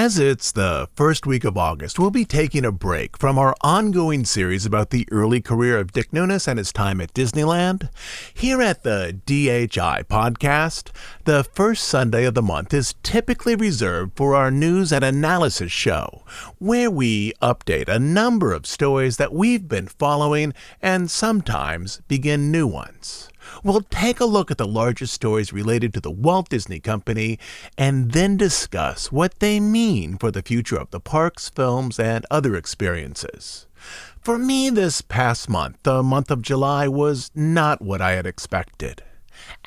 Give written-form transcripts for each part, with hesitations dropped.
As it's the first week of August, we'll be taking a break from our ongoing series about the early career of Dick Nunis and his time at Disneyland. Here at the DHI podcast, the first Sunday of the month is typically reserved for our news and analysis show, where we update a number of stories that we've been following and sometimes begin new ones. We'll take a look at the largest stories related to the Walt Disney Company and then discuss what they mean for the future of the parks, films, and other experiences. For me, this past month, the month of July, was not what I had expected.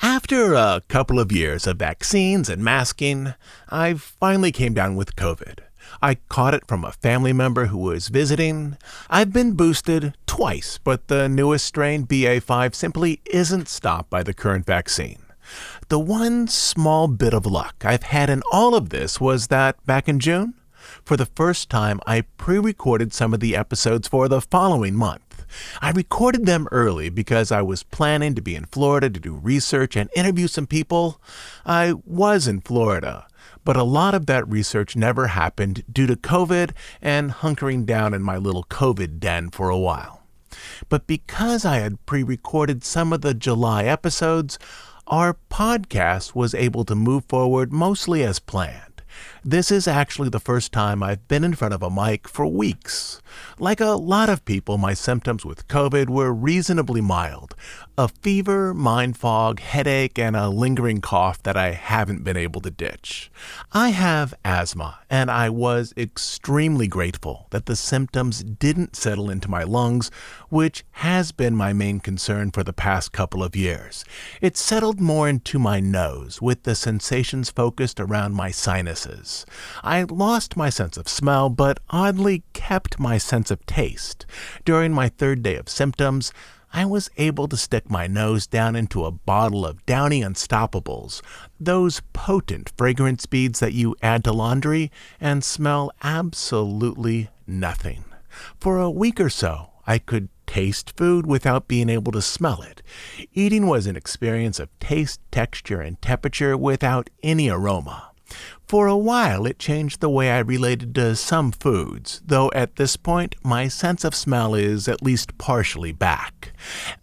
After a couple of years of vaccines and masking, I finally came down with COVID. I caught it from a family member who was visiting. I've been boosted twice, but the newest strain, BA.5, simply isn't stopped by the current vaccine. The one small bit of luck I've had in all of this was that back in June, for the first time, I pre-recorded some of the episodes for the following month. I recorded them early because I was planning to be in Florida to do research and interview some people. I was in Florida, but a lot of that research never happened due to COVID and hunkering down in my little COVID den for a while. But because I had pre-recorded some of the July episodes, our podcast was able to move forward mostly as planned. This is actually the first time I've been in front of a mic for weeks. Like a lot of people, my symptoms with COVID were reasonably mild. A fever, mind fog, headache, and a lingering cough that I haven't been able to ditch. I have asthma, and I was extremely grateful that the symptoms didn't settle into my lungs, which has been my main concern for the past couple of years. It settled more into my nose, with the sensations focused around my sinuses. I lost my sense of smell, but oddly kept my sense of taste. During my third day of symptoms, I was able to stick my nose down into a bottle of Downy Unstoppables, those potent fragrance beads that you add to laundry, and smell absolutely nothing. For a week or so, I could taste food without being able to smell it. Eating was an experience of taste, texture, and temperature without any aroma. For a while, it changed the way I related to some foods, though at this point, my sense of smell is at least partially back.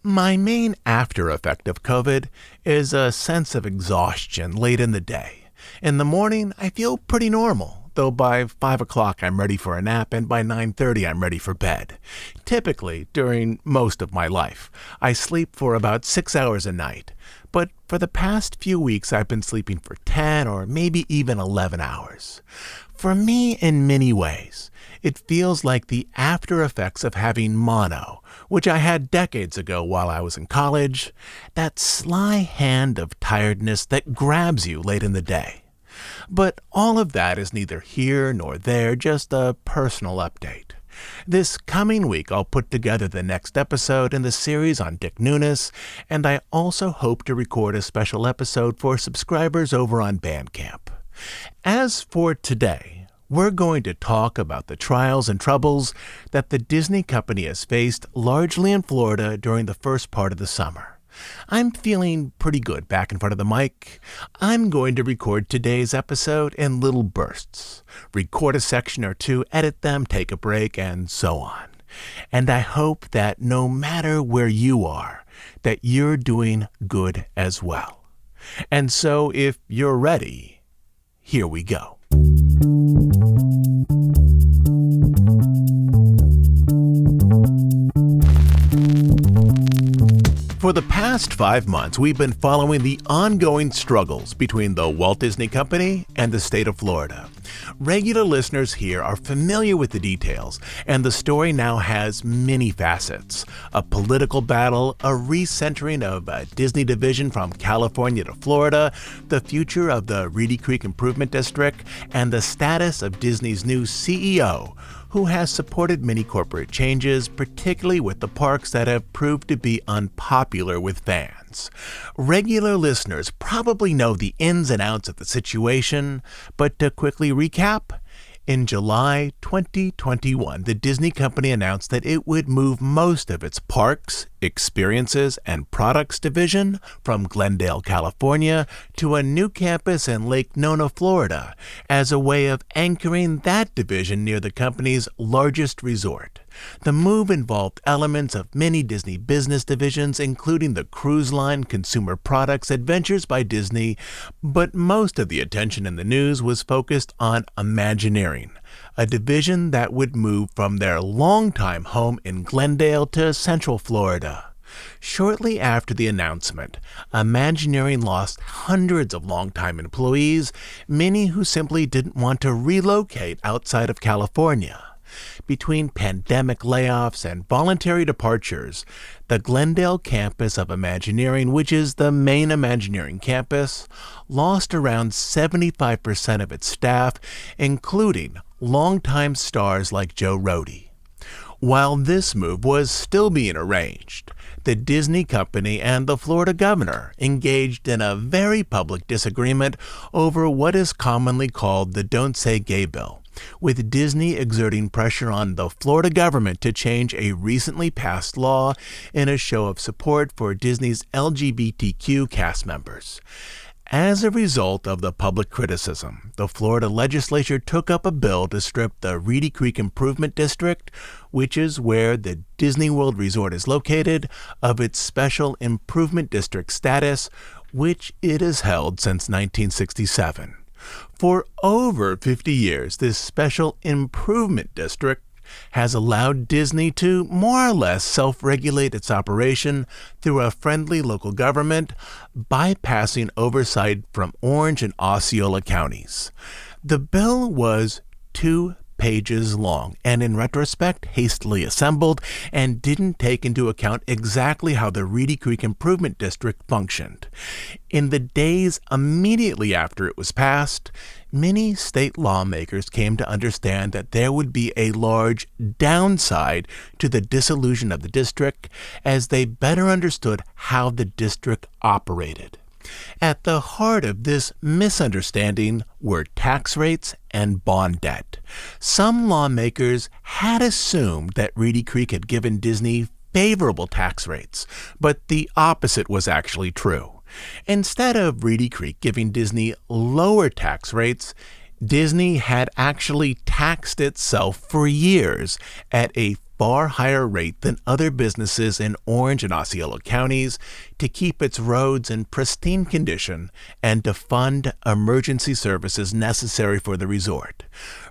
My main after effect of COVID is a sense of exhaustion late in the day. In the morning, I feel pretty normal, though by 5 o'clock I'm ready for a nap and by 9:30 I'm ready for bed. Typically, during most of my life, I sleep for about 6 hours a night. But for the past few weeks, I've been sleeping for 10 or maybe even 11 hours. For me, in many ways, it feels like the after effects of having mono, which I had decades ago while I was in college, that sly hand of tiredness that grabs you late in the day. But all of that is neither here nor there, just a personal update. This coming week, I'll put together the next episode in the series on Dick Nunis, and I also hope to record a special episode for subscribers over on Bandcamp. As for today, we're going to talk about the trials and troubles that the Disney Company has faced largely in Florida during the first part of the summer. I'm feeling pretty good back in front of the mic. I'm going to record today's episode in little bursts, record a section or two, edit them, take a break, and so on. And I hope that no matter where you are, that you're doing good as well. And so if you're ready, here we go. For the past 5 months, we've been following the ongoing struggles between the Walt Disney Company and the state of Florida. Regular listeners here are familiar with the details, and the story now has many facets. A political battle, a recentering of a Disney division from California to Florida, the future of the Reedy Creek Improvement District, and the status of Disney's new CEO, who has supported many corporate changes, particularly with the parks that have proved to be unpopular with fans. Regular listeners probably know the ins and outs of the situation, but to quickly recap, In July 2021, the Disney company announced that it would move most of its parks, experiences, and products division from Glendale, California, to a new campus in Lake Nona, Florida, as a way of anchoring that division near the company's largest resort. The move involved elements of many Disney business divisions, including the cruise line Consumer Products Adventures by Disney, but most of the attention in the news was focused on Imagineering, a division that would move from their longtime home in Glendale to Central Florida. Shortly after the announcement, Imagineering lost hundreds of longtime employees, many who simply didn't want to relocate outside of California. Between pandemic layoffs and voluntary departures, the Glendale campus of Imagineering, which is the main Imagineering campus, lost around 75% of its staff, including longtime stars like Joe Rohde. While this move was still being arranged, the Disney company and the Florida governor engaged in a very public disagreement over what is commonly called the Don't Say Gay bill, with Disney exerting pressure on the Florida government to change a recently passed law in a show of support for Disney's LGBTQ cast members. As a result of the public criticism, the Florida legislature took up a bill to strip the Reedy Creek Improvement District, which is where the Disney World Resort is located, of its Special Improvement District status, which it has held since 1967. For over 50 years, this Special Improvement District has allowed Disney to more or less self-regulate its operation through a friendly local government, bypassing oversight from Orange and Osceola counties. The bill was 2 pages long and, in retrospect, hastily assembled and didn't take into account exactly how the Reedy Creek Improvement District functioned. In the days immediately after it was passed, many state lawmakers came to understand that there would be a large downside to the dissolution of the district as they better understood how the district operated. At the heart of this misunderstanding were tax rates and bond debt. Some lawmakers had assumed that Reedy Creek had given Disney favorable tax rates, but the opposite was actually true. Instead of Reedy Creek giving Disney lower tax rates, Disney had actually taxed itself for years at a far higher rate than other businesses in Orange and Osceola counties to keep its roads in pristine condition and to fund emergency services necessary for the resort.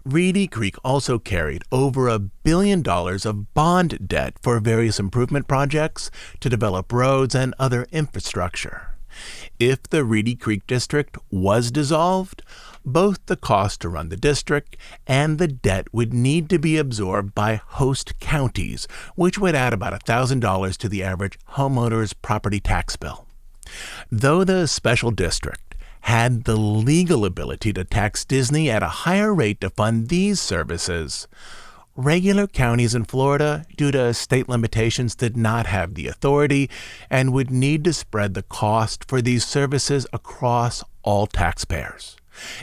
Reedy Creek also carried over $1 billion of bond debt for various improvement projects to develop roads and other infrastructure. If the Reedy Creek District was dissolved, both the cost to run the district and the debt would need to be absorbed by host counties, which would add about $1,000 to the average homeowner's property tax bill. Though the special district had the legal ability to tax Disney at a higher rate to fund these services, regular counties in Florida, due to state limitations, did not have the authority and would need to spread the cost for these services across all taxpayers.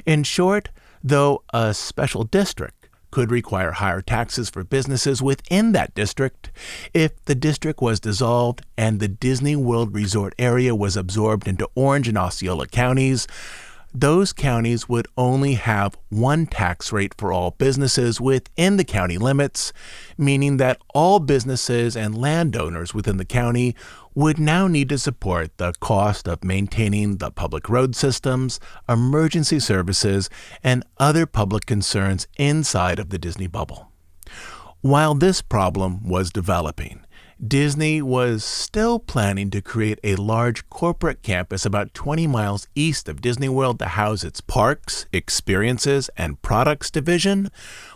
In short, though a special district could require higher taxes for businesses within that district, if the district was dissolved and the Disney World Resort area was absorbed into Orange and Osceola counties, those counties would only have one tax rate for all businesses within the county limits, meaning that all businesses and landowners within the county would now need to support the cost of maintaining the public road systems, emergency services, and other public concerns inside of the Disney bubble. While this problem was developing, Disney was still planning to create a large corporate campus about 20 miles east of Disney World to house its parks, experiences, and products division,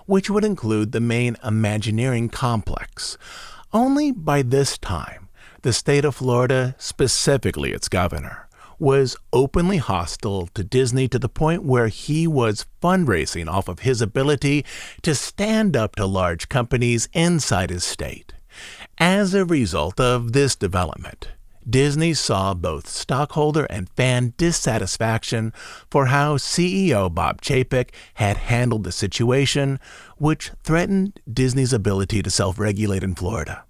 which would include the main Imagineering complex. Only by this time, the state of Florida, specifically its governor, was openly hostile to Disney to the point where he was fundraising off of his ability to stand up to large companies inside his state. As a result of this development, Disney saw both stockholder and fan dissatisfaction for how CEO Bob Chapek had handled the situation, which threatened Disney's ability to self-regulate in Florida.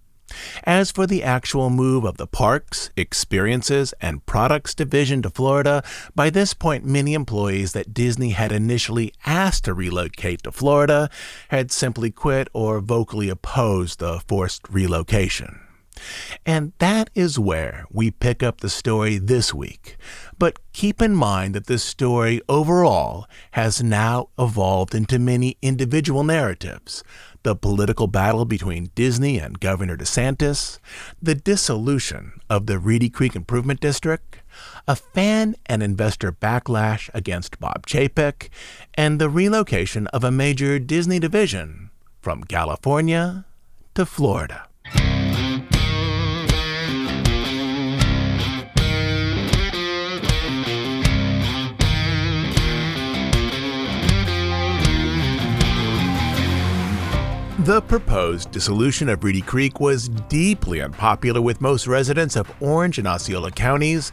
As for the actual move of the Parks, Experiences, and Products division to Florida, by this point many employees that Disney had initially asked to relocate to Florida had simply quit or vocally opposed the forced relocation. And that is where we pick up the story this week. But keep in mind that this story overall has now evolved into many individual narratives. The political battle between Disney and Governor DeSantis, the dissolution of the Reedy Creek Improvement District, a fan and investor backlash against Bob Chapek, and the relocation of a major Disney division from California to Florida. The proposed dissolution of Reedy Creek was deeply unpopular with most residents of Orange and Osceola counties,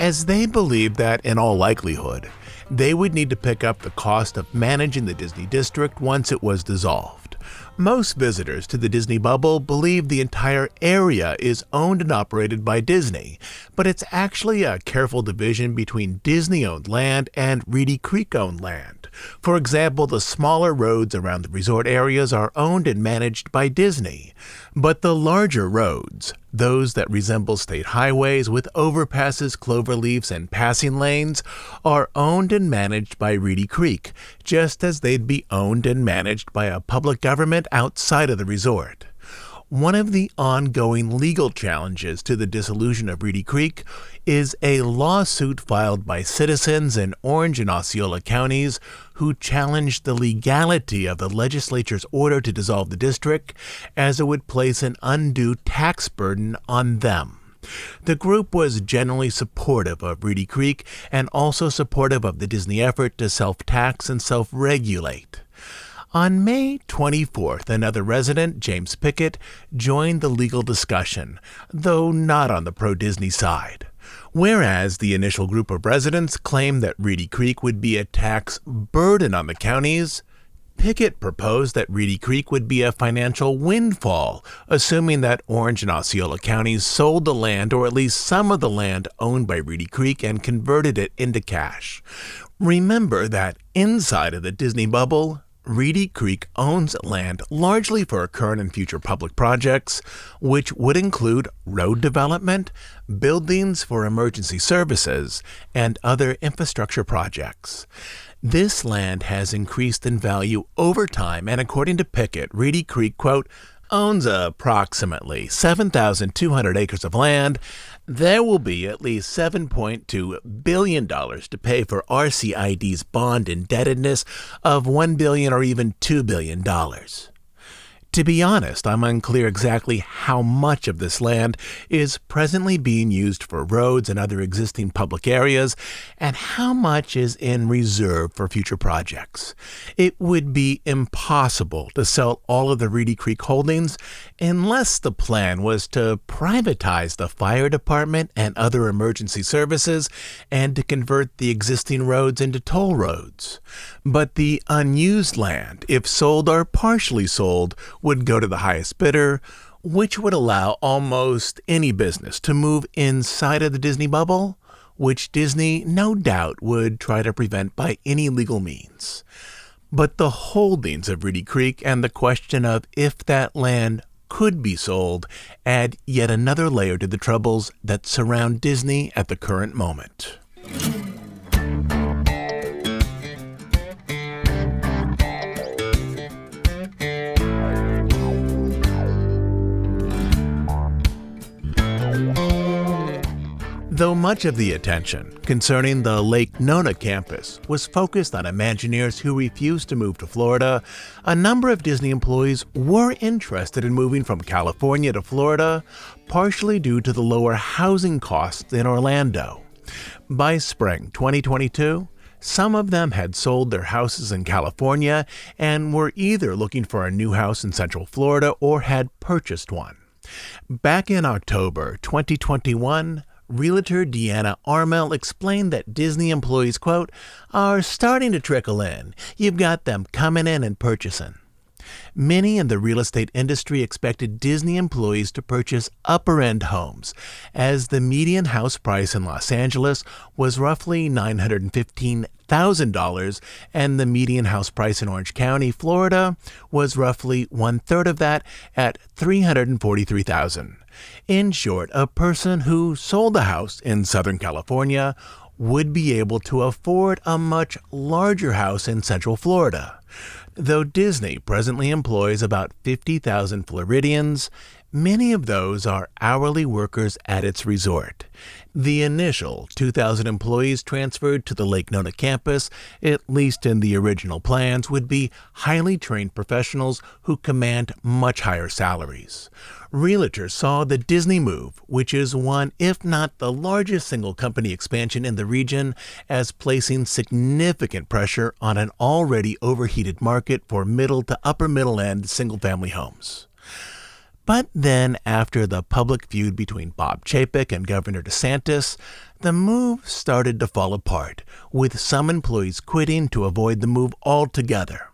as they believed that, in all likelihood, they would need to pick up the cost of managing the Disney district once it was dissolved. Most visitors to the Disney bubble believe the entire area is owned and operated by Disney, but it's actually a careful division between Disney-owned land and Reedy Creek-owned land. For example, the smaller roads around the resort areas are owned and managed by Disney, but the larger roads, those that resemble state highways with overpasses, cloverleafs, and passing lanes, are owned and managed by Reedy Creek, just as they'd be owned and managed by a public government outside of the resort. One of the ongoing legal challenges to the dissolution of Reedy Creek is a lawsuit filed by citizens in Orange and Osceola counties who challenged the legality of the legislature's order to dissolve the district, as it would place an undue tax burden on them. The group was generally supportive of Reedy Creek and also supportive of the Disney effort to self-tax and self-regulate. On May 24th, another resident, James Pickett, joined the legal discussion, though not on the pro-Disney side. Whereas the initial group of residents claimed that Reedy Creek would be a tax burden on the counties, Pickett proposed that Reedy Creek would be a financial windfall, assuming that Orange and Osceola counties sold the land, or at least some of the land owned by Reedy Creek, and converted it into cash. Remember that inside of the Disney bubble, Reedy Creek owns land largely for current and future public projects, which would include road development, buildings for emergency services, and other infrastructure projects. This land has increased in value over time, and according to Pickett, Reedy Creek, quote, owns approximately 7,200 acres of land. There will be at least $7.2 billion to pay for RCID's bond indebtedness of $1 billion or even $2 billion. To be honest, I'm unclear exactly how much of this land is presently being used for roads and other existing public areas, and how much is in reserve for future projects. It would be impossible to sell all of the Reedy Creek holdings unless the plan was to privatize the fire department and other emergency services and to convert the existing roads into toll roads. But the unused land, if sold or partially sold, would go to the highest bidder, which would allow almost any business to move inside of the Disney bubble, which Disney no doubt would try to prevent by any legal means. But the holdings of Reedy Creek and the question of if that land could be sold add yet another layer to the troubles that surround Disney at the current moment. Though much of the attention concerning the Lake Nona campus was focused on Imagineers who refused to move to Florida, a number of Disney employees were interested in moving from California to Florida, partially due to the lower housing costs in Orlando. By spring 2022, some of them had sold their houses in California and were either looking for a new house in Central Florida or had purchased one. Back in October 2021, realtor Deanna Armel explained that Disney employees, quote, are starting to trickle in. You've got them coming in and purchasing. Many in the real estate industry expected Disney employees to purchase upper-end homes, as the median house price in Los Angeles was roughly $915,000, and the median house price in Orange County, Florida, was roughly one-third of that at $343,000. In short, a person who sold a house in Southern California would be able to afford a much larger house in Central Florida. Though Disney presently employs about 50,000 Floridians, many of those are hourly workers at its resort. The initial 2,000 employees transferred to the Lake Nona campus, at least in the original plans, would be highly trained professionals who command much higher salaries. Realtors saw the Disney move, which is one, if not the largest single company expansion in the region, as placing significant pressure on an already overheated market for middle to upper middle end single-family homes. But then, after the public feud between Bob Chapek and Governor DeSantis, the move started to fall apart, with some employees quitting to avoid the move altogether.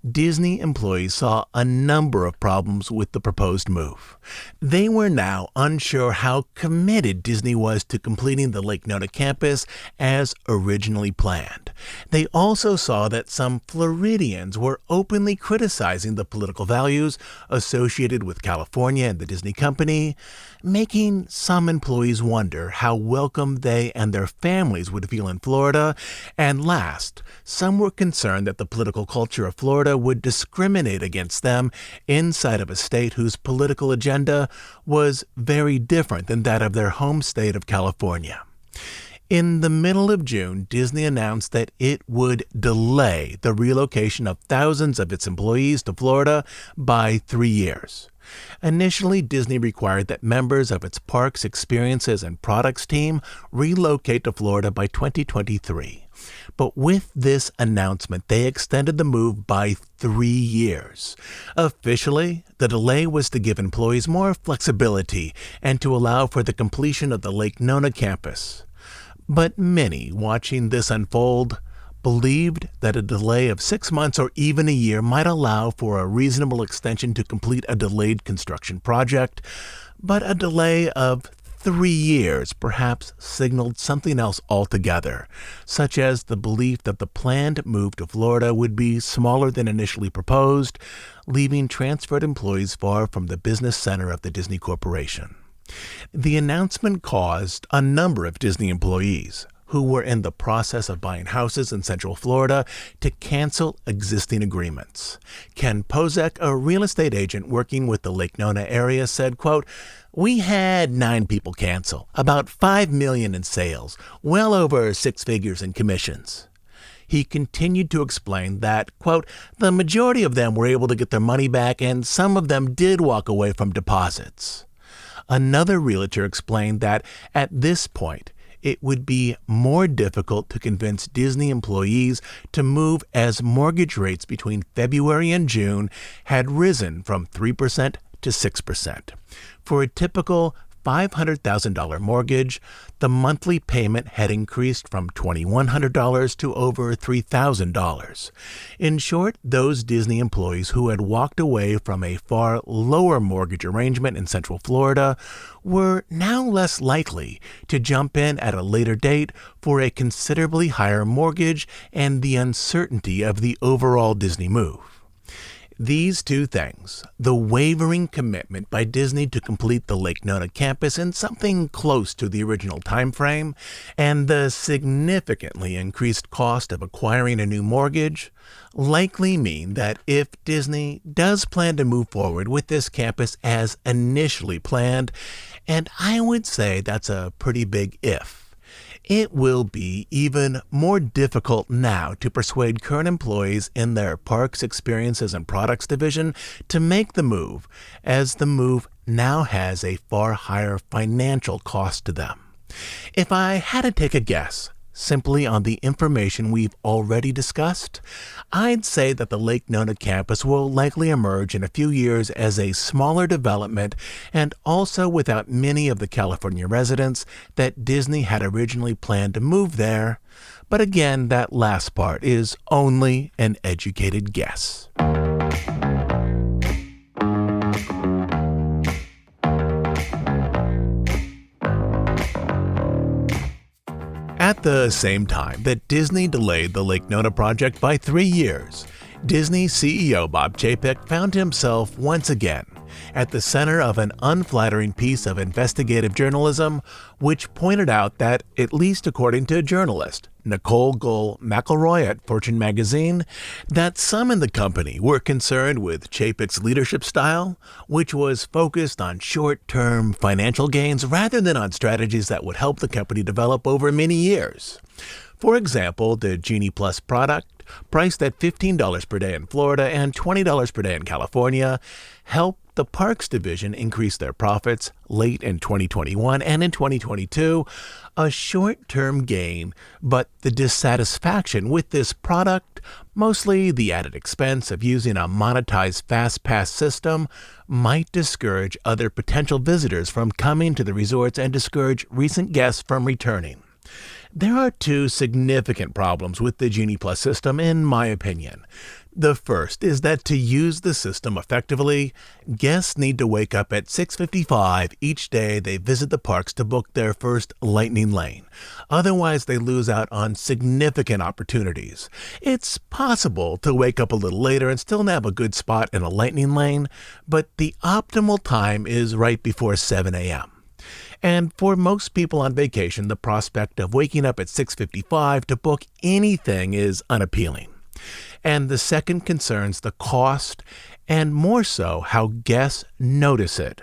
Disney employees saw a number of problems with the proposed move. They were now unsure how committed Disney was to completing the Lake Nona campus as originally planned. They also saw that some Floridians were openly criticizing the political values associated with California and the Disney company, making some employees wonder how welcome they and their families would feel in Florida. And last, some were concerned that the political culture of Florida would discriminate against them inside of a state whose political agenda was very different than that of their home state of California. In the middle of June, Disney announced that it would delay the relocation of thousands of its employees to Florida by 3 years. Initially, Disney required that members of its Parks, Experiences, and Products team relocate to Florida by 2023. But with this announcement, they extended the move by 3 years. Officially, the delay was to give employees more flexibility and to allow for the completion of the Lake Nona campus. But many watching this unfold believed that a delay of 6 months or even a year might allow for a reasonable extension to complete a delayed construction project, but a delay of 3 years perhaps signaled something else altogether, such as the belief that the planned move to Florida would be smaller than initially proposed, leaving transferred employees far from the business center of the Disney Corporation. The announcement caused a number of Disney employees who were in the process of buying houses in Central Florida to cancel existing agreements. Ken Pozek, a real estate agent working with the Lake Nona area, said, quote, "We had 9 people cancel, about $5 million in sales, well over 6 figures in commissions." He continued to explain that, quote, "the majority of them were able to get their money back and some of them did walk away from deposits." Another realtor explained that at this point, it would be more difficult to convince Disney employees to move as mortgage rates between February and June had risen from 3% to 6%. For a typical $500,000 mortgage, the monthly payment had increased from $2,100 to over $3,000. In short, those Disney employees who had walked away from a far lower mortgage arrangement in Central Florida were now less likely to jump in at a later date for a considerably higher mortgage and the uncertainty of the overall Disney move. These two things, the wavering commitment by Disney to complete the Lake Nona campus in something close to the original time frame, and the significantly increased cost of acquiring a new mortgage, likely mean that if Disney does plan to move forward with this campus as initially planned, and I would say that's a pretty big if, it will be even more difficult now to persuade current employees in their Parks, Experiences, and Products division to make the move, as the move now has a far higher financial cost to them. If I had to take a guess, simply on the information we've already discussed? I'd say that the Lake Nona campus will likely emerge in a few years as a smaller development and also without many of the California residents that Disney had originally planned to move there. But again, that last part is only an educated guess. At the same time that Disney delayed the Lake Nona project by 3 years, Disney CEO Bob Chapek found himself once again at the center of an unflattering piece of investigative journalism, which pointed out that, at least according to journalist Nicole McElroy at Fortune magazine, that some in the company were concerned with Chapek's leadership style, which was focused on short-term financial gains rather than on strategies that would help the company develop over many years. For example, the Genie Plus product, priced at $15 per day in Florida and $20 per day in California, helped the Parks division increase their profits late in 2021 and in 2022, a short-term gain, but the dissatisfaction with this product, mostly the added expense of using a monetized FastPass system, might discourage other potential visitors from coming to the resorts and discourage recent guests from returning. There are two significant problems with the Genie Plus system, in my opinion. The first is that to use the system effectively, guests need to wake up at 6:55 each day they visit the parks to book their first Lightning Lane. Otherwise, they lose out on significant opportunities. It's possible to wake up a little later and still have a good spot in a Lightning Lane, but the optimal time is right before 7 a.m. And for most people on vacation, the prospect of waking up at 6:55 to book anything is unappealing. And the second concerns the cost, and more so how guests notice it.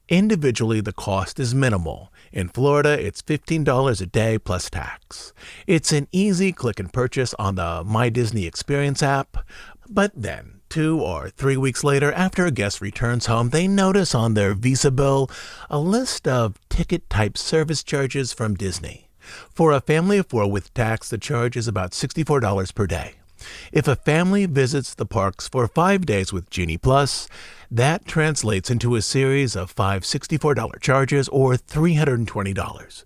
Individually, the cost is minimal. In Florida, it's $15 a day plus tax. It's an easy click and purchase on the My Disney Experience app. But then, 2 or 3 weeks later, after a guest returns home, they notice on their Visa bill a list of ticket-type service charges from Disney. For a family of 4 with tax, the charge is about $64 per day. If a family visits the parks for 5 days with Genie Plus, that translates into a series of 5 $64 charges or $320.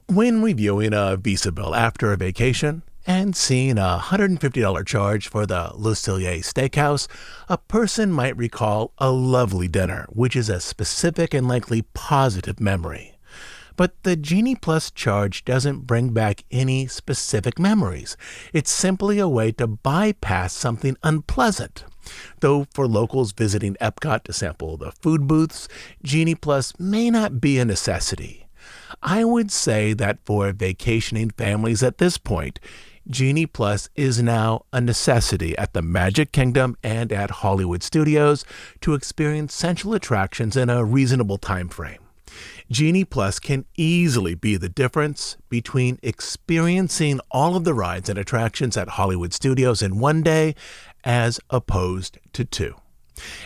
When reviewing a Visa bill after a vacation and seeing a $150 charge for the Lucilier Steakhouse, a person might recall a lovely dinner, which is a specific and likely positive memory. But the Genie Plus charge doesn't bring back any specific memories. It's simply a way to bypass something unpleasant. Though for locals visiting Epcot to sample the food booths, Genie Plus may not be a necessity. I would say that for vacationing families at this point, Genie Plus is now a necessity at the Magic Kingdom and at Hollywood Studios to experience central attractions in a reasonable time frame. Genie Plus can easily be the difference between experiencing all of the rides and attractions at Hollywood Studios in 1 day as opposed to 2.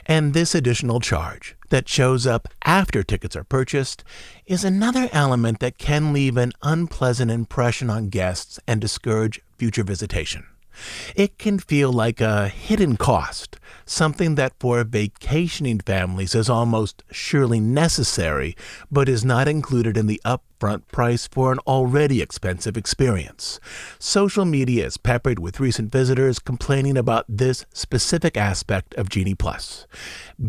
And this additional charge that shows up after tickets are purchased is another element that can leave an unpleasant impression on guests and discourage future visitation. It can feel like a hidden cost, something that for vacationing families is almost surely necessary, but is not included in the upfront price for an already expensive experience. Social media is peppered with recent visitors complaining about this specific aspect of Genie Plus.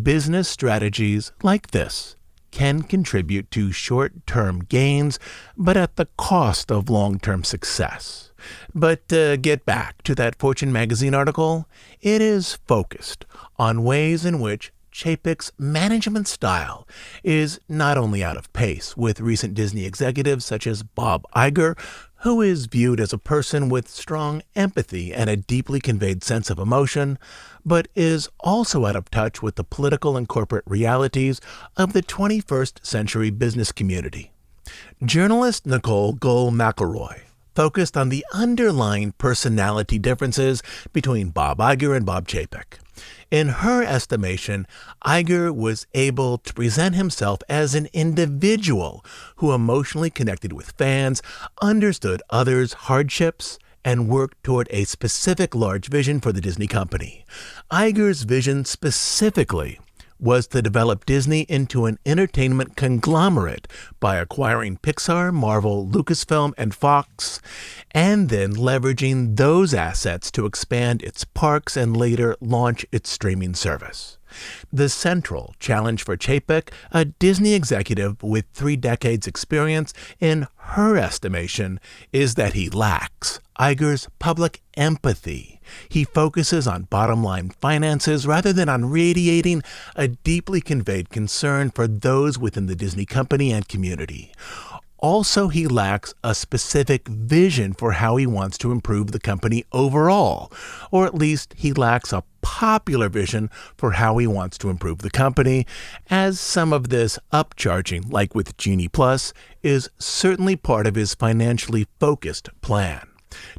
Business strategies like this can contribute to short-term gains, but at the cost of long-term success. But to get back to that Fortune magazine article, it is focused on ways in which Chapek's management style is not only out of pace with recent Disney executives such as Bob Iger, who is viewed as a person with strong empathy and a deeply conveyed sense of emotion, but is also out of touch with the political and corporate realities of the 21st century business community. Journalist Nicole McElroy focused on the underlying personality differences between Bob Iger and Bob Chapek. In her estimation, Iger was able to present himself as an individual who emotionally connected with fans, understood others' hardships, and worked toward a specific large vision for the Disney company. Iger's vision specifically was to develop Disney into an entertainment conglomerate by acquiring Pixar, Marvel, Lucasfilm, and Fox, and then leveraging those assets to expand its parks and later launch its streaming service. The central challenge for Chapek, a Disney executive with 3 decades experience, in her estimation, is that he lacks Iger's public empathy. He focuses on bottom-line finances rather than on radiating a deeply conveyed concern for those within the Disney company and community. Also, he lacks a specific vision for how he wants to improve the company overall, or at least he lacks a popular vision for how he wants to improve the company, as some of this upcharging, like with Genie Plus, is certainly part of his financially focused plan.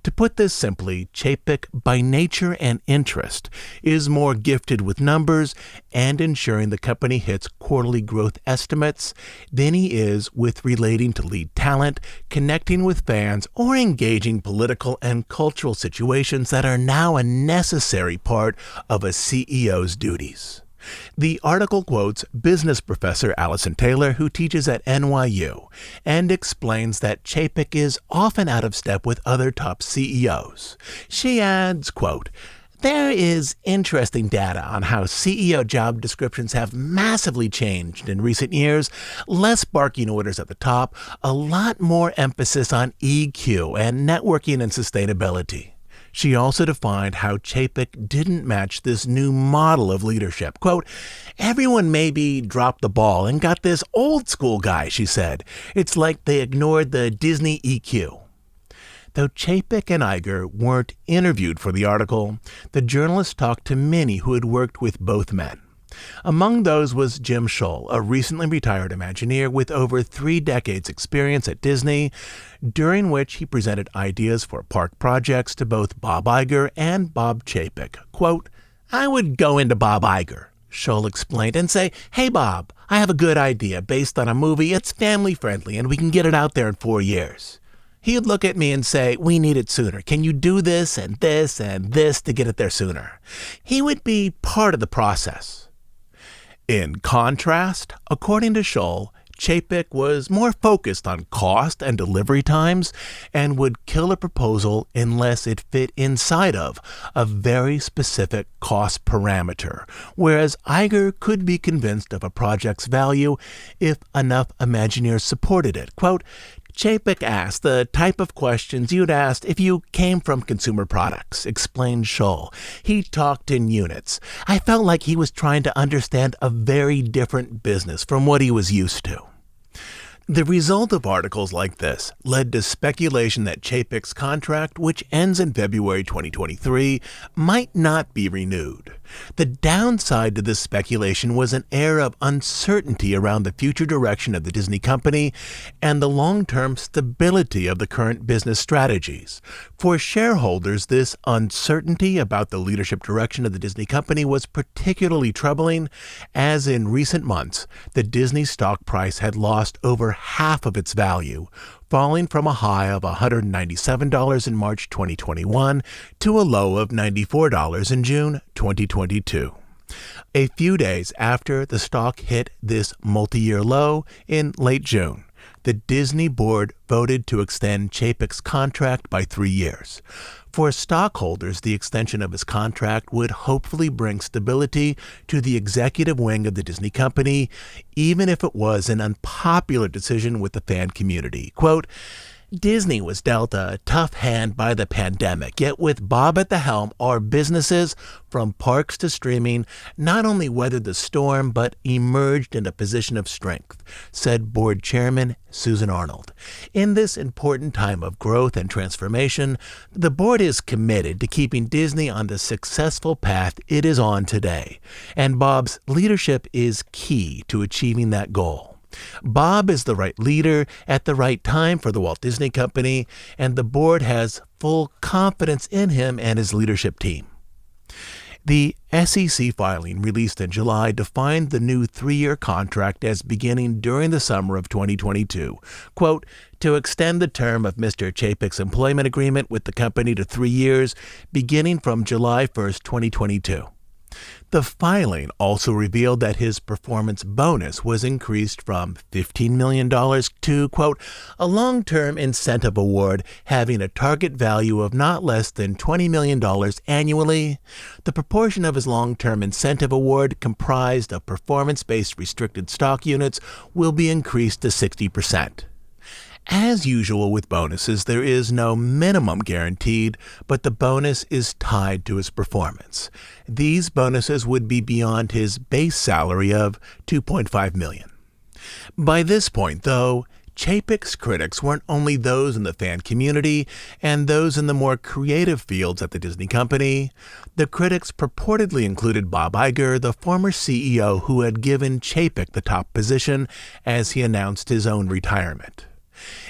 To put this simply, Chapek, by nature and interest, is more gifted with numbers and ensuring the company hits quarterly growth estimates than he is with relating to lead talent, connecting with fans, or engaging political and cultural situations that are now a necessary part of a CEO's duties. The article quotes business professor Allison Taylor, who teaches at NYU, and explains that Chapek is often out of step with other top CEOs. She adds, quote, "There is interesting data on how CEO job descriptions have massively changed in recent years. Less barking orders at the top, a lot more emphasis on EQ and networking and sustainability." She also defined how Chapek didn't match this new model of leadership. Quote, "Everyone maybe dropped the ball and got this old school guy," she said. "It's like they ignored the Disney EQ." Though Chapek and Iger weren't interviewed for the article, the journalist talked to many who had worked with both men. Among those was Jim Scholl, a recently retired Imagineer with over 3 decades experience at Disney, during which he presented ideas for park projects to both Bob Iger and Bob Chapek. Quote, "I would go into Bob Iger," Scholl explained, "and say, 'Hey Bob, I have a good idea based on a movie. It's family friendly and we can get it out there in 4 years.' He'd look at me and say, 'We need it sooner. Can you do this and this and this to get it there sooner?' He would be part of the process." In contrast, according to Scholl, Chapek was more focused on cost and delivery times and would kill a proposal unless it fit inside of a very specific cost parameter, whereas Iger could be convinced of a project's value if enough Imagineers supported it. Quote, "Chapek asked the type of questions you'd asked if you came from consumer products," explained Scholl. "He talked in units. I felt like he was trying to understand a very different business from what he was used to." The result of articles like this led to speculation that Chapek's contract, which ends in February 2023, might not be renewed. The downside to this speculation was an air of uncertainty around the future direction of the Disney company and the long-term stability of the current business strategies. For shareholders, this uncertainty about the leadership direction of the Disney company was particularly troubling, as in recent months, the Disney stock price had lost over half of its value, falling from a high of $197 in March 2021 to a low of $94 in June 2022. A few days after the stock hit this multi-year low in late June, the Disney board voted to extend Chapek's contract by 3 years. For stockholders, the extension of his contract would hopefully bring stability to the executive wing of the Disney company, even if it was an unpopular decision with the fan community. Quote, "Disney was dealt a tough hand by the pandemic, yet with Bob at the helm, our businesses, from parks to streaming, not only weathered the storm, but emerged in a position of strength," said board chairman Susan Arnold. "In this important time of growth and transformation, the board is committed to keeping Disney on the successful path it is on today, and Bob's leadership is key to achieving that goal. Bob is the right leader at the right time for the Walt Disney Company, and the board has full confidence in him and his leadership team." The SEC filing released in July defined the new 3-year contract as beginning during the summer of 2022, quote, to extend the term of Mr. Chapek's employment agreement with the company to 3 years, beginning from July 1st, 2022. The filing also revealed that his performance bonus was increased from $15 million to, quote, a long-term incentive award having a target value of not less than $20 million annually. The proportion of his long-term incentive award comprised of performance-based restricted stock units will be increased to 60%. As usual with bonuses, there is no minimum guaranteed, but the bonus is tied to his performance. These bonuses would be beyond his base salary of $2.5 million. By this point, though, Chapek's critics weren't only those in the fan community and those in the more creative fields at the Disney company. The critics purportedly included Bob Iger, the former CEO who had given Chapek the top position as he announced his own retirement.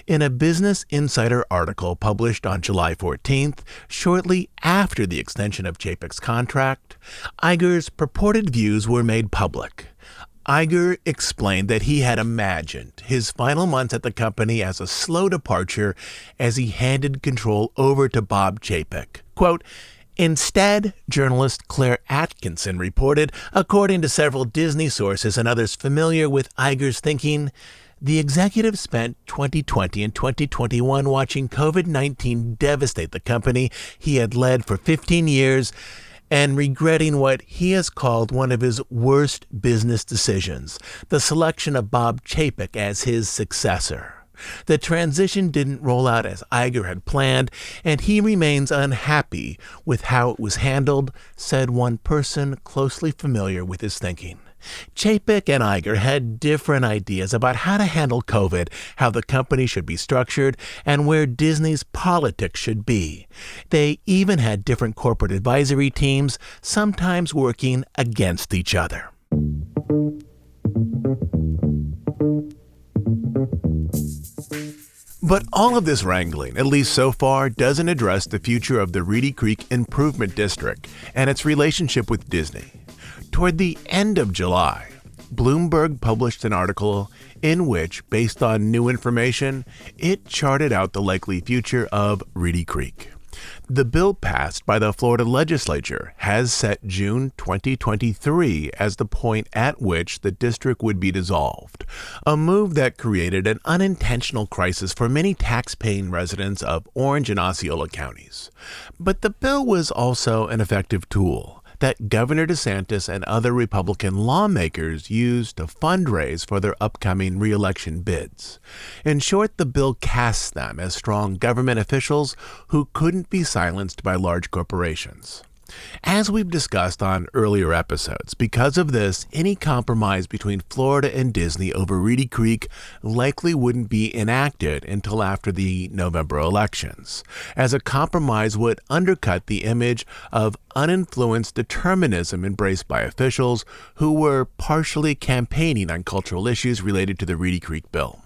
In a Business Insider article published on July 14th, shortly after the extension of Chapek's contract, Iger's purported views were made public. Iger explained that he had imagined his final months at the company as a slow departure as he handed control over to Bob Chapek. Quote, instead, journalist Claire Atkinson reported, according to several Disney sources and others familiar with Iger's thinking, the executive spent 2020 and 2021 watching COVID-19 devastate the company he had led for 15 years and regretting what he has called one of his worst business decisions, the selection of Bob Chapek as his successor. The transition didn't roll out as Iger had planned, and he remains unhappy with how it was handled, said one person closely familiar with his thinking. Chapek and Iger had different ideas about how to handle COVID, how the company should be structured, and where Disney's politics should be. They even had different corporate advisory teams, sometimes working against each other. But all of this wrangling, at least so far, doesn't address the future of the Reedy Creek Improvement District and its relationship with Disney. Toward the end of July, Bloomberg published an article in which, based on new information, it charted out the likely future of Reedy Creek. The bill passed by the Florida legislature has set June 2023 as the point at which the district would be dissolved, a move that created an unintentional crisis for many tax-paying residents of Orange and Osceola counties. But the bill was also an effective tool that Governor DeSantis and other Republican lawmakers used to fundraise for their upcoming re-election bids. In short, the bill casts them as strong government officials who couldn't be silenced by large corporations. As we've discussed on earlier episodes, because of this, any compromise between Florida and Disney over Reedy Creek likely wouldn't be enacted until after the November elections, as a compromise would undercut the image of uninfluenced determinism embraced by officials who were partially campaigning on cultural issues related to the Reedy Creek bill.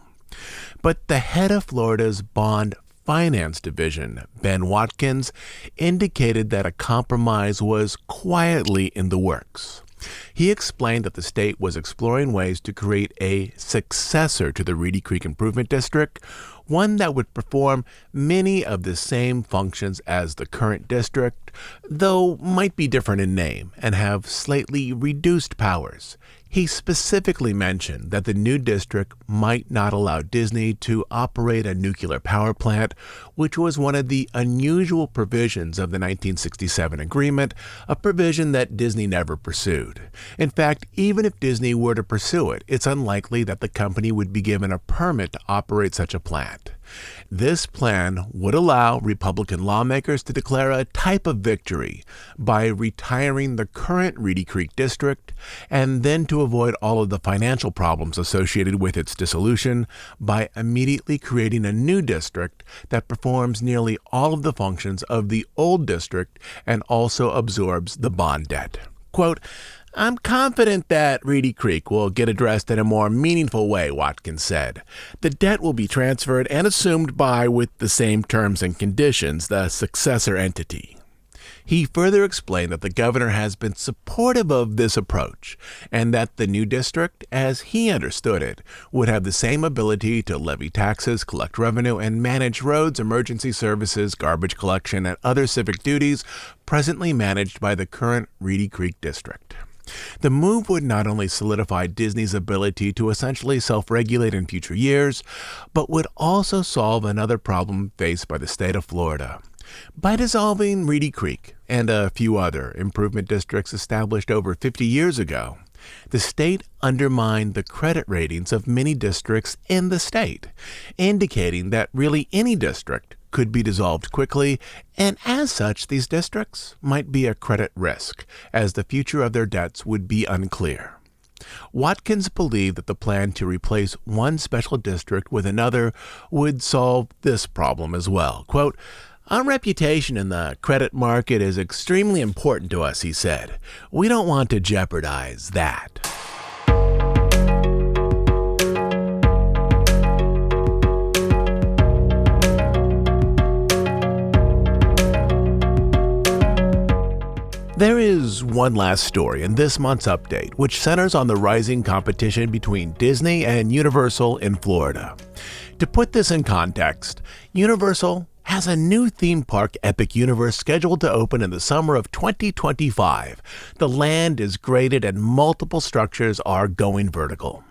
But the head of Florida's Bond Finance Division, Ben Watkins, indicated that a compromise was quietly in the works. He explained that the state was exploring ways to create a successor to the Reedy Creek Improvement District, one that would perform many of the same functions as the current district, though might be different in name and have slightly reduced powers. He specifically mentioned that the new district might not allow Disney to operate a nuclear power plant, which was one of the unusual provisions of the 1967 agreement, a provision that Disney never pursued. In fact, even if Disney were to pursue it, it's unlikely that the company would be given a permit to operate such a plant. This plan would allow Republican lawmakers to declare a type of victory by retiring the current Reedy Creek district, and then to avoid all of the financial problems associated with its dissolution by immediately creating a new district that performs nearly all of the functions of the old district and also absorbs the bond debt. Quote, I'm confident that Reedy Creek will get addressed in a more meaningful way, Watkins said. The debt will be transferred and assumed by, with the same terms and conditions, the successor entity. He further explained that the governor has been supportive of this approach and that the new district, as he understood it, would have the same ability to levy taxes, collect revenue, and manage roads, emergency services, garbage collection, and other civic duties presently managed by the current Reedy Creek district. The move would not only solidify Disney's ability to essentially self-regulate in future years, but would also solve another problem faced by the state of Florida. By dissolving Reedy Creek and a few other improvement districts established over 50 years ago, the state undermined the credit ratings of many districts in the state, indicating that really any district could be dissolved quickly, and as such, these districts might be a credit risk, as the future of their debts would be unclear. Watkins believed that the plan to replace one special district with another would solve this problem as well. Quote, "Our reputation in the credit market is extremely important to us," he said. "We don't want to jeopardize that." There is one last story in this month's update, which centers on the rising competition between Disney and Universal in Florida. To put this in context, Universal has a new theme park, Epic Universe, scheduled to open in the summer of 2025. The land is graded and multiple structures are going vertical.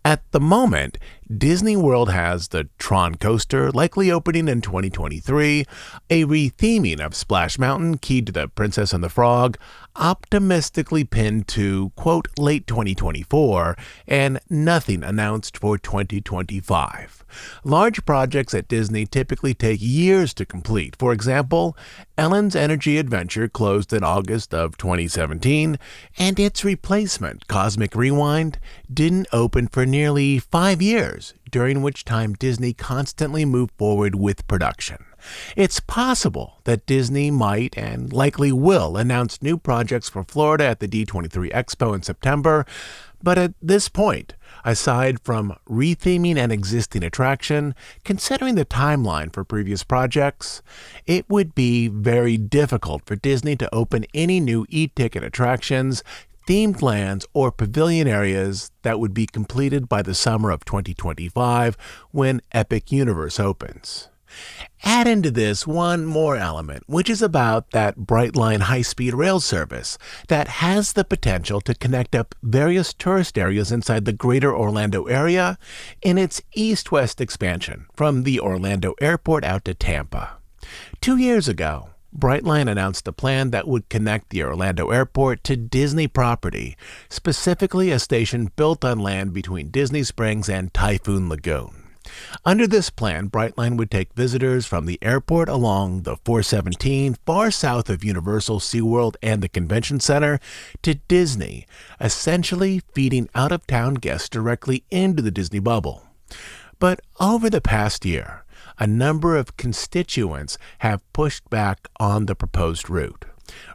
At the moment, Disney World has the Tron Coaster, likely opening in 2023, a retheming of Splash Mountain, keyed to the Princess and the Frog, optimistically pinned to, quote, late 2024, and nothing announced for 2025. Large projects at Disney typically take years to complete. For example, Ellen's Energy Adventure closed in August of 2017, and its replacement, Cosmic Rewind, didn't open for nearly 5 years, during which time Disney constantly moved forward with production. It's possible that Disney might and likely will announce new projects for Florida at the D23 Expo in September, but at this point, aside from retheming an existing attraction, considering the timeline for previous projects, it would be very difficult for Disney to open any new e-ticket attractions, themed lands, or pavilion areas that would be completed by the summer of 2025 when Epic Universe opens. Add into this one more element, which is about that Brightline high-speed rail service that has the potential to connect up various tourist areas inside the greater Orlando area in its east-west expansion from the Orlando airport out to Tampa. 2 years ago, Brightline announced a plan that would connect the Orlando airport to Disney property, specifically a station built on land between Disney Springs and Typhoon Lagoon. Under this plan, Brightline would take visitors from the airport along the 417 far south of Universal, SeaWorld, and the Convention Center to Disney, essentially feeding out-of-town guests directly into the Disney bubble. But over the past year, a number of constituents have pushed back on the proposed route.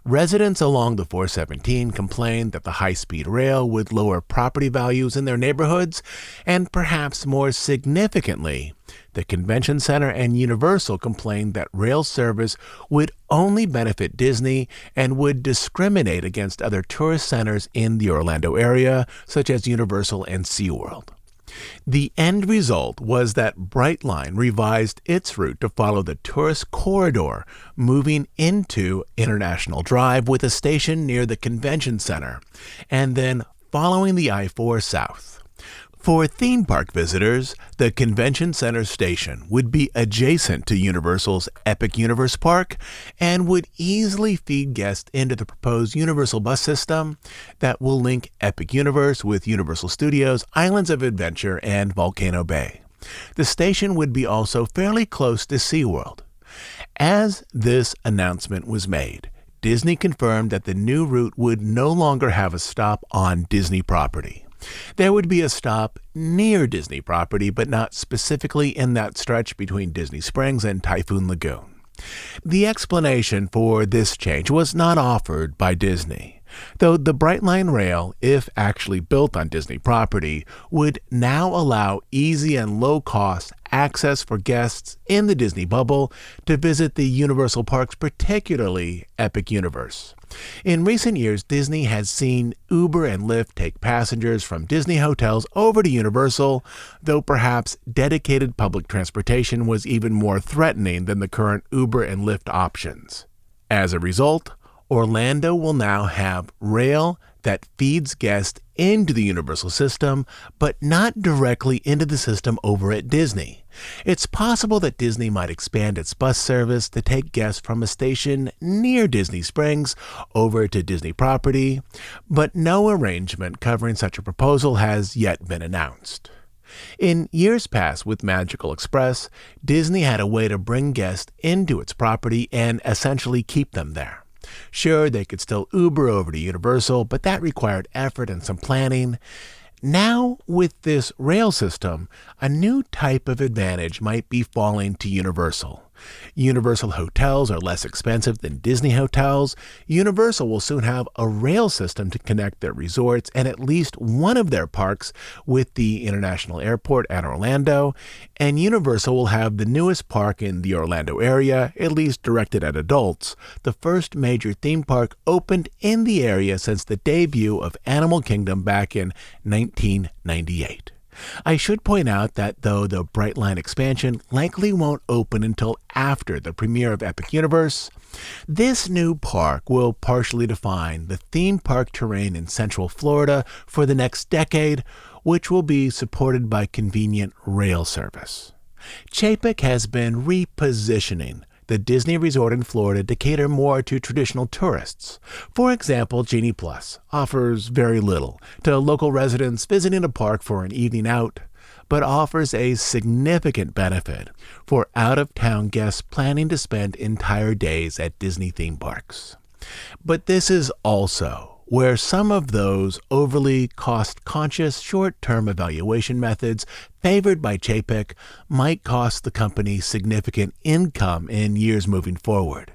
Residents along the 417 complained that the high-speed rail would lower property values in their neighborhoods, and perhaps more significantly, the Convention Center and Universal complained that rail service would only benefit Disney and would discriminate against other tourist centers in the Orlando area, such as Universal and SeaWorld. The end result was that Brightline revised its route to follow the tourist corridor, moving into International Drive with a station near the Convention Center, and then following the I-4 south. For theme park visitors, the Convention Center station would be adjacent to Universal's Epic Universe Park and would easily feed guests into the proposed Universal bus system that will link Epic Universe with Universal Studios, Islands of Adventure, and Volcano Bay. The station would be also fairly close to SeaWorld. As this announcement was made, Disney confirmed that the new route would no longer have a stop on Disney property. There would be a stop near Disney property, but not specifically in that stretch between Disney Springs and Typhoon Lagoon. The explanation for this change was not offered by Disney, Though the Brightline Rail, if actually built on Disney property, would now allow easy and low-cost access for guests in the Disney bubble to visit the Universal parks, particularly Epic Universe. In recent years, Disney has seen Uber and Lyft take passengers from Disney hotels over to Universal, though perhaps dedicated public transportation was even more threatening than the current Uber and Lyft options. As a result, Orlando will now have rail that feeds guests into the Universal system, but not directly into the system over at Disney. It's possible that Disney might expand its bus service to take guests from a station near Disney Springs over to Disney property, but no arrangement covering such a proposal has yet been announced. In years past with Magical Express, Disney had a way to bring guests into its property and essentially keep them there. Sure, they could still Uber over to Universal, but that required effort and some planning. Now, with this rail system, a new type of advantage might be falling to Universal. Universal hotels are less expensive than Disney hotels. Universal will soon have a rail system to connect their resorts and at least one of their parks with the International Airport at Orlando. And Universal will have the newest park in the Orlando area, at least directed at adults. The first major theme park opened in the area since the debut of Animal Kingdom back in 1998. I should point out that though the Brightline expansion likely won't open until after the premiere of Epic Universe, this new park will partially define the theme park terrain in Central Florida for the next decade, which will be supported by convenient rail service. Chapek has been repositioning the Disney Resort in Florida to cater more to traditional tourists. For example, Genie Plus offers very little to local residents visiting a park for an evening out, but offers a significant benefit for out-of-town guests planning to spend entire days at Disney theme parks. But this is also where some of those overly cost-conscious short-term evaluation methods favored by Chapek might cost the company significant income in years moving forward.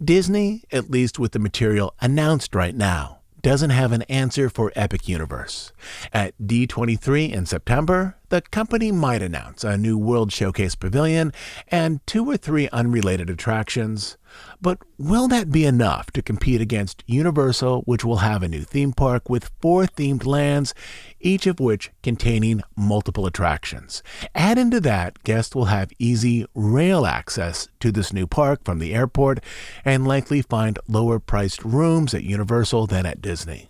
Disney, at least with the material announced right now, doesn't have an answer for Epic Universe. At D23 in September, the company might announce a new World Showcase Pavilion and 2 or 3 unrelated attractions. But will that be enough to compete against Universal, which will have a new theme park with 4 themed lands, each of which containing multiple attractions? Add into that, guests will have easy rail access to this new park from the airport and likely find lower-priced rooms at Universal than at Disney.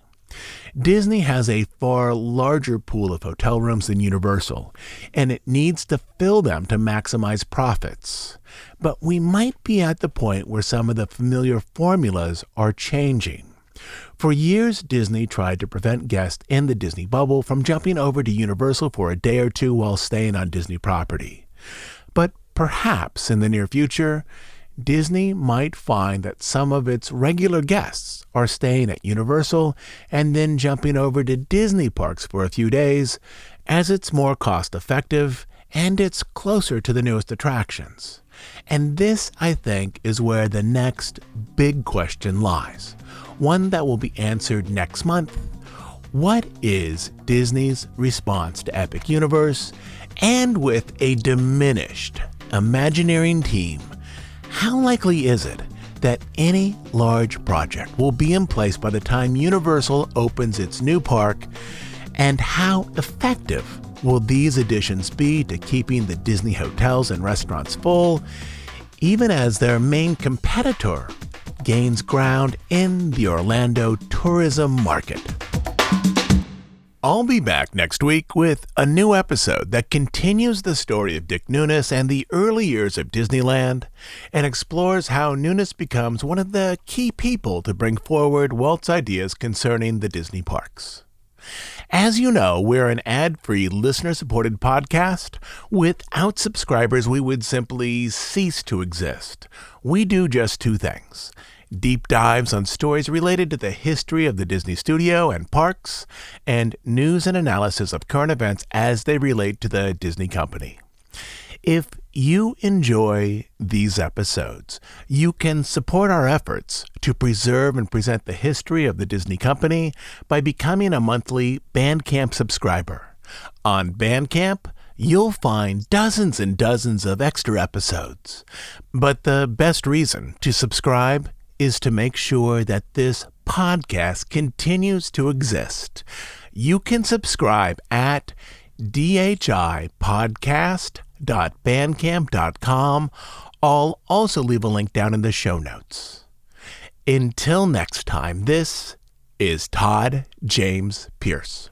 Disney has a far larger pool of hotel rooms than Universal, and it needs to fill them to maximize profits. But we might be at the point where some of the familiar formulas are changing. For years, Disney tried to prevent guests in the Disney bubble from jumping over to Universal for a day or two while staying on Disney property. But perhaps in the near future, Disney might find that some of its regular guests are staying at Universal and then jumping over to Disney parks for a few days, as it's more cost-effective and it's closer to the newest attractions. And this, I think, is where the next big question lies, one that will be answered next month. What is Disney's response to Epic Universe? And with a diminished Imagineering team, how likely is it that any large project will be in place by the time Universal opens its new park? And how effective will these additions be to keeping the Disney hotels and restaurants full, even as their main competitor gains ground in the Orlando tourism market? I'll be back next week with a new episode that continues the story of Dick Nunis and the early years of Disneyland and explores how Nunis becomes one of the key people to bring forward Walt's ideas concerning the Disney parks. As you know, we're an ad-free, listener-supported podcast. Without subscribers, we would simply cease to exist. We do just 2 things: deep dives on stories related to the history of the Disney studio and parks, and news and analysis of current events as they relate to the Disney company. If you enjoy these episodes, you can support our efforts to preserve and present the history of the Disney Company by becoming a monthly Bandcamp subscriber. On Bandcamp, you'll find dozens and dozens of extra episodes. But the best reason to subscribe is to make sure that this podcast continues to exist. You can subscribe at dhipodcast.bandcamp.com. I'll also leave a link down in the show notes. Until next time, this is Todd James Pierce.